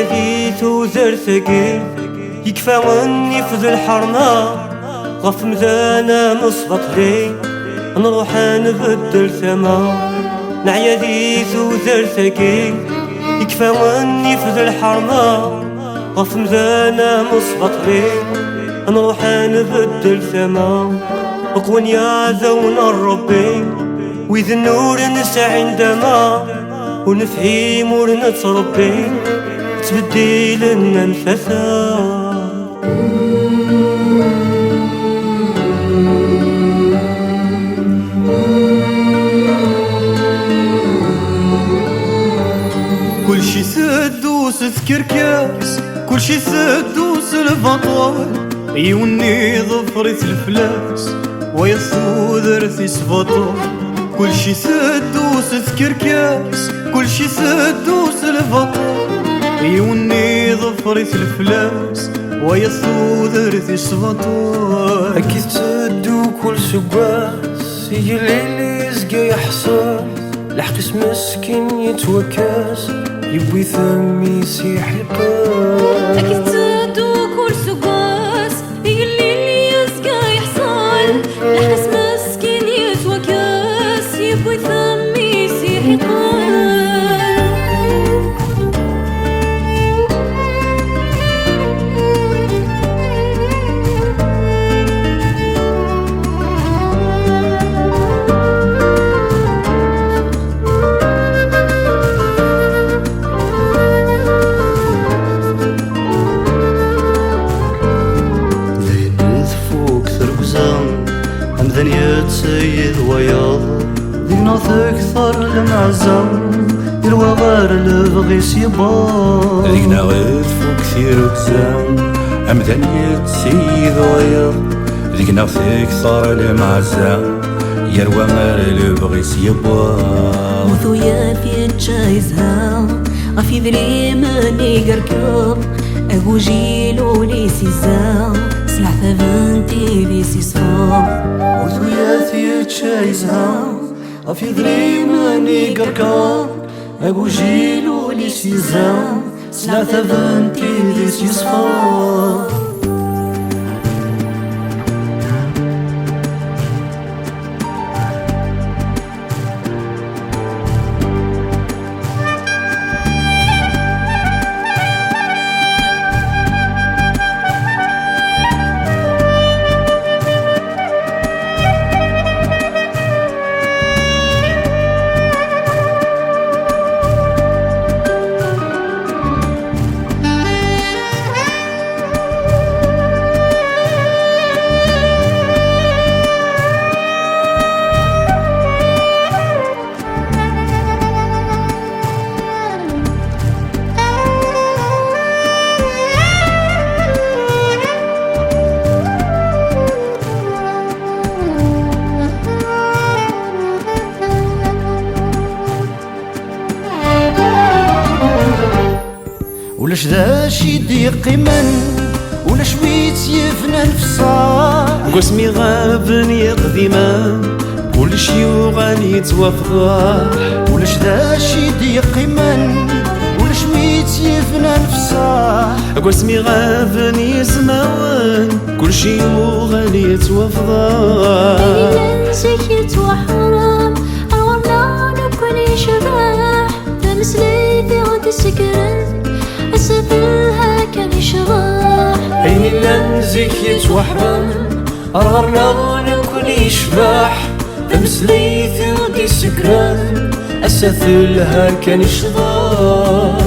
نعيا توزر ثقيل يكفى وني في الحرنا غف مزانا مصبط لي نروح نبدل ثما نعيا توزر ثقيل يكفى وني في الحرنا غف مزانا مصبط لي نروح نبدل ثما قون يا زون الربي وإذ النور نسعى عندما ونفهيم ونتربي تبدي لنا انفاسا كل شي سدوس تكركاس كل شي سدوس الفطور يوني ظفرت الفلاس ويصودر في سفطور كل شي سدوس تكركاس كل شي سدوس الفطور يوني ظفرت الفلاس ويصودر في سفطور أكيد تسدو كل سباس يجي الليل يزقى يحصل لحقس مسكين يتوكاس يبوي ثم يسيح القاس أكيد تسدو كل سباس يجي الليل يزقى يحصل لحقس مسكين يتوكاس يبوي ثم يسيح القاس أمذن يتسيد وياض دينا تكثر المعزم يروى غير البغيس يباض دينا غير كثير كزام أمذن يتسيد وياض دينا تكثر المعزم يروى غير البغيس يباض وثويا في تشايزها غفي ذري ماني قركب أقو جيلو لي سيزا سلعة بنتي لي سيصفا وثويا تشايزها غفي ذري ماني قركب أقو جيلو لي سيزا سلعة بنتي لي سيصفا ولاش ذا شي ضيق من ولا شويت يفنى الفصاح قسمي غابن يقدما كل شي وغاني يتوافق ولاش ذا شي ضيق من ولا شويت يفنى الفصاح قسمي غابن يسمعون كل شي وغاني يتوافق سكت وحرام أورنا نكون شباح تمسلي في غد السكران أسفلها كان يشراح عيني لنزيك يتوحرم أرغرنا نكون يشباح تمسلي ثودي سكران أسفلها كان يشضاح